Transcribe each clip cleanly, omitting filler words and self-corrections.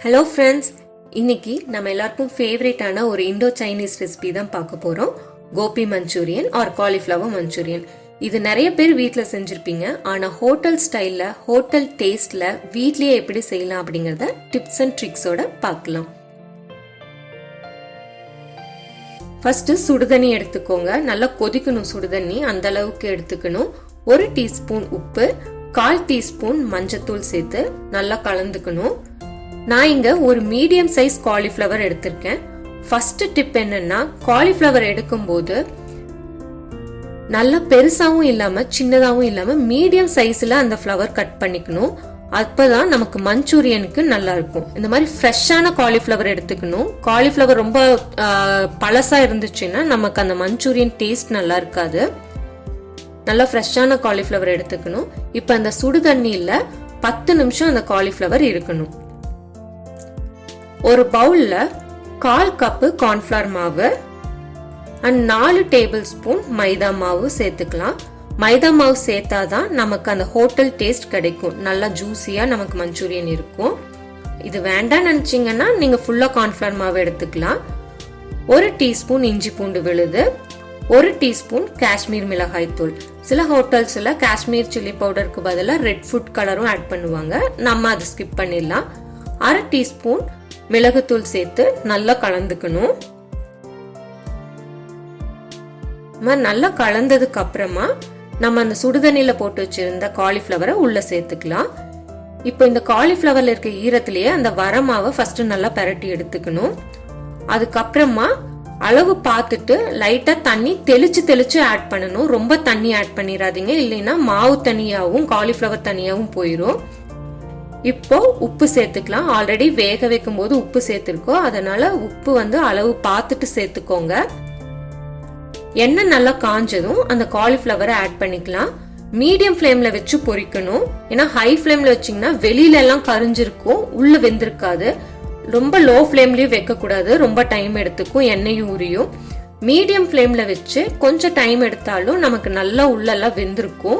Hello friends, இன்னைக்கு நம்ம எல்லாருக்கும் ஃபேவரேட்டான ஒரு இண்டோ சைனீஸ் ரெசிபி தான் பார்க்க போகிறோம். Gobi Manchurian or cauliflower Manchurian. இது நிறைய பேர் வீட்டில் செஞ்சுருப்பீங்க. ஆனால் ஹோட்டல் ஸ்டைலில், ஹோட்டல் டேஸ்டில் வீட்லேயே எப்படி செய்யலாம் அப்படிங்கிறத டிப்ஸ் அண்ட் ட்ரிக்ஸோட பார்க்கலாம். ஃபர்ஸ்ட் சுடுதண்ணி எடுத்துக்கோங்க. நல்லா கொதிக்கணும் சுடுதண்ணி, அந்த அளவுக்கு எடுத்துக்கணும். 1 டீஸ்பூன் உப்பு, 1/4 டீஸ்பூன் மஞ்சத்தூள் சேர்த்து நல்லா கலந்துக்கணும். நான் இங்க ஒரு மீடியம் சைஸ் காலிஃப்ளவர் எடுத்திருக்கேன். ஃபர்ஸ்ட் டிப் என்னன்னா, காலிஃப்ளவர் எடுக்கும்போது நல்லா பெருசாவும் இல்லாம சின்னதாவும் இல்லாம மீடியம் சைஸ்ல அந்த ஃப்ளவர் கட் பண்ணிக்கணும். அப்பதான் நமக்கு மஞ்சூரியனுக்கு நல்லா இருக்கும். இந்த மாதிரி ஃப்ரெஷ்ஷான காலிஃப்ளவர் எடுத்துக்கணும். காலிஃப்ளவர் ரொம்ப பழசா இருந்துச்சுன்னா நமக்கு அந்த மஞ்சூரியன் டேஸ்ட் நல்லா இருக்காது. நல்லா ஃப்ரெஷ்ஷான காலிஃப்ளவர் எடுத்துக்கணும். இப்போ அந்த சுடு தண்ணியில 10 நிமிஷம் அந்த காலிஃப்ளவர் இருக்கணும். ஒரு பவுல்ல 1/4 கப்பு கார்ன்ஃபிளவர் மாவு அண்ட் 4 டேபிள் ஸ்பூன் மைதா மாவு சேர்த்துக்கலாம். மைதா மாவு சேர்த்தாதான் நமக்கு அந்த ஹோட்டல் டேஸ்ட் கிடைக்கும். நல்லா ஜூஸியா நமக்கு மஞ்சூரியன் இருக்கும். இது வேண்டாம் நினைச்சீங்கன்னா நீங்க ஃபுல்லா கார்ன்ஃபிளவர் மாவு எடுத்துக்கலாம். 1 டீஸ்பூன் இஞ்சி பூண்டு விழுது, 1 டீஸ்பூன் காஷ்மீர் மிளகாய் தூள். சில ஹோட்டல்ஸ்ல காஷ்மீர் சில்லி பவுடருக்கு பதிலாக ரெட் ஃபுட் கலரும் ஆட் பண்ணுவாங்க. நம்ம அதை ஸ்கிப் பண்ணிடலாம். 1/2 டீஸ்பூன் மிளகுத்தூள் சேர்த்து நல்லா கலந்துக்கணும். நல்லா கலந்ததுக்கு அப்புறமா நம்ம அந்த சுடுதண்ணில போட்டு வச்சிருந்த காலிஃப்ளவரை உள்ள சேர்த்துக்கலாம். இப்போ இந்த காலிஃப்ளவர்ல இருக்க ஈரத்திலேயே அந்த வரமாவை ஃபர்ஸ்ட் நல்லா பரட்டி எடுத்துக்கணும். அதுக்கப்புறமா அளவு பார்த்துட்டு லைட்டா தண்ணி தெளிச்சு ஆட் பண்ணணும். ரொம்ப தண்ணி ஆட் பண்ணிடாதீங்க, இல்லைன்னா மாவு தனியாவும் காலிஃப்ளவர் தனியாவும் போயிடும். இப்போ உப்பு சேர்த்துக்கலாம். ஆல்ரெடி வேக வைக்கும் போது உப்பு சேர்த்திருக்கோம், அதனால உப்பு அளவு பார்த்துட்டு சேர்த்துக்கோங்க. எண்ணெய் நல்லா காஞ்சதும் அந்த காலிஃப்ளவரை ஆட் பண்ணிக்கலாம். மீடியம் ஃப்ளேம்ல வச்சு பொரிக்கணும். ஏன்னா ஹை ஃப்ளேம்ல வச்சீங்கன்னா வெளியில எல்லாம் கரிஞ்சிருக்கும், உள்ள வெந்திருக்காது. ரொம்ப லோ ஃப்ளேம்லயும் வைக்க கூடாது, ரொம்ப டைம் எடுத்துக்கும், எண்ணெயும் உரியும். மீடியம் ஃப்ளேம்ல வச்சு கொஞ்சம் டைம் எடுத்தாலும் நமக்கு நல்லா உள்ளெல்லாம் வெந்திருக்கும்.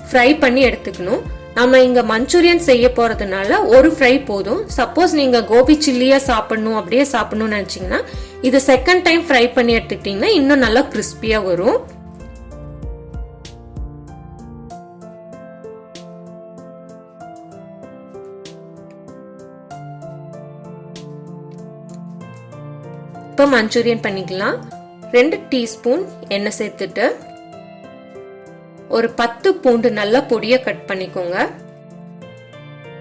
ஃப்ரை பண்ணி எடுத்துக்கணும். நம்ம இங்க மஞ்சூரியன் செய்ய போறதுனால ஒரு ஃப்ரை போதும். சப்போஸ் நீங்க கோபி சில்லியா சாப்பிடணும், அப்படியே சாப்பிடணும்னு நினைச்சீங்கன்னா இது செகண்ட் டைம் ஃப்ரை பண்ணி எடுத்துக்கிட்டீங்கன்னா இன்னும் நல்லா கிறிஸ்பியா வரும். இப்போ மஞ்சூரியன் பண்ணிக்கலாம். 2 டீஸ்பூன் எண்ணெய் சேர்த்துட்டு ஒரு 10 பூண்டு நல்லா பொடியா கட் பண்ணிக்கோங்க.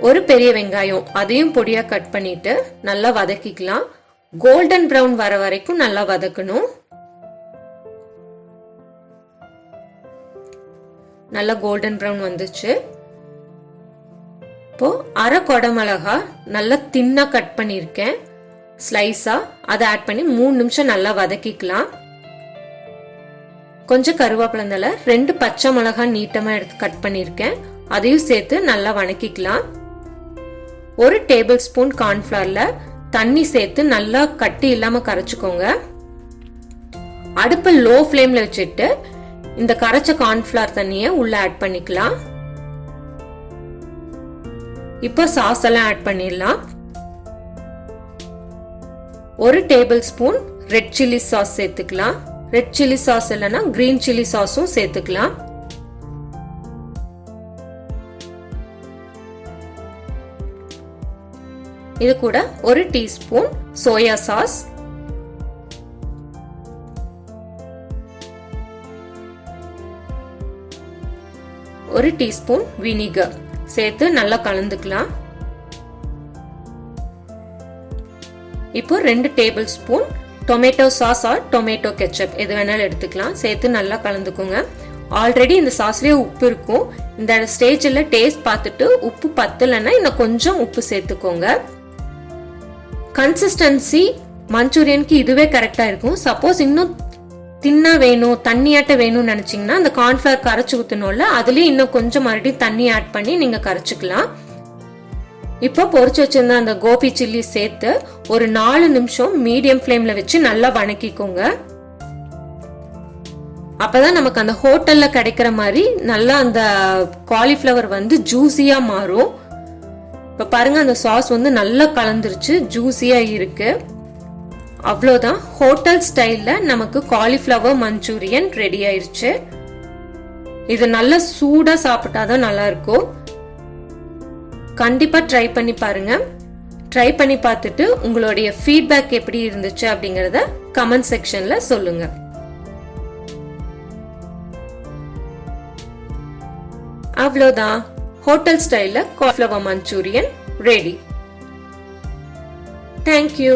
ஒரு பெரிய வெங்காயம் அதையும் பொடியா கட் பண்ணிட்டு நல்லா வதக்கிக்கலாம். கோல்டன் பிரவுன் வர வரைக்கும் நல்லா வதக்கணும். நல்லா கோல்டன் பிரவுன் வந்துச்சு. இப்போ 1/2 குடமிளகா நல்லா தின்னா கட் பண்ணிருக்கேன் ஸ்லைஸா, அதை ஆட் பண்ணி 3 நிமிஷம் நல்லா வதக்கிக்கலாம். கொஞ்சம் கருவேப்பிலை, 2 பச்சை மிளகாய் நீட்டமா எடுத்து கட் பண்ணிருக்கேன், அதையும் சேர்த்து நல்லா வதக்கிக்கலாம். 1 டேபிள் ஸ்பூன் கார்ன்ஃபிளவர்ல தண்ணி சேர்த்து நல்லா கட்டி இல்லாம கரைச்சுக்கோங்க. அடுப்பை லோ ஃப்ளேம்ல வச்சுட்டு இந்த கரைச்ச கார்ன்ஃபிளவர் தண்ணியை உள்ள ஆட் பண்ணிக்கலாம். இப்போ சாஸ் எல்லாம் ஆட் பண்ணிடலாம். 1 tablespoon red chilli sauce சேர்த்துக்கலாம். ரெட் சில்லி சாஸ் இல்லைன்னா கிரீன் சில்லி சாஸும் சேர்த்துக்கலாம். இது கூட 1 teaspoon soya sauce, 1 teaspoon vinegar சேர்த்து நல்லா கலந்துக்கலாம். இப்போ 2 tablespoon tomato sauce or tomato ketchup எது வேணாலும் எடுத்துக்கலாம். சேர்த்து நல்லா கலந்துக்கோங்க. ஆல்ரெடி இந்த சாஸ்லயே உப்பு இருக்கும். இந்த ஸ்டேஜ்ல டேஸ்ட் பார்த்துட்டு உப்பு பத்தலைன்னா இன்னும் கொஞ்சம் உப்பு சேர்த்துக்கோங்க. கன்சிஸ்டன்சி மஞ்சூரியனுக்கு இதுவே கரெக்டா இருக்கும். சப்போஸ் இன்னும் தின்னா வேணும், தண்ணியாட்ட வேணும்னு நினைச்சீங்கன்னா அந்த கார்ன்ஃபிளவர் கரைச்சு ஊத்தணும்ல, அதுலயும் இன்னும் கொஞ்சம் மறுபடியும் தண்ணி ஆட் பண்ணி நீங்க கரைச்சுக்கலாம். இப்போ பொரிச்சு வச்சிருந்த அந்த கோபி சில்லி சேர்த்து ஒரு 4 நிமிஷம் மீடியம் ஃப்ளேம்ல வச்சு நல்லா வணக்கிக்கோங்க. அப்பதான் நமக்கு அந்த ஹோட்டல்ல கிடைக்கிற மாதிரி நல்லா அந்த காலிஃப்ளவர் ஜூஸியா மாறும். இப்போ பாருங்க அந்த சாஸ் வந்து நல்லா கலந்துருச்சு, ஜூஸியா இருக்கு. அவ்வளோதான், ஹோட்டல் ஸ்டைல்ல நமக்கு காலிஃப்ளவர் மஞ்சூரியன் ரெடி ஆயிருச்சு. இது நல்லா சூடா சாப்பிட்டாதான் நல்லா இருக்கும். கண்டிப்பா ட்ரை பண்ணி பாருங்க. ட்ரை பண்ணி பார்த்துட்டு உங்களுடைய ஃபீட்பேக் எப்படி இருந்துச்சு அப்படிங்கறத கமெண்ட் செக்ஷன்ல சொல்லுங்க. அவ்வளோதான், ஹோட்டல் ஸ்டைல்ல காலிஃப்ளவர் மஞ்சூரியன் ரெடி. தேங்க்யூ.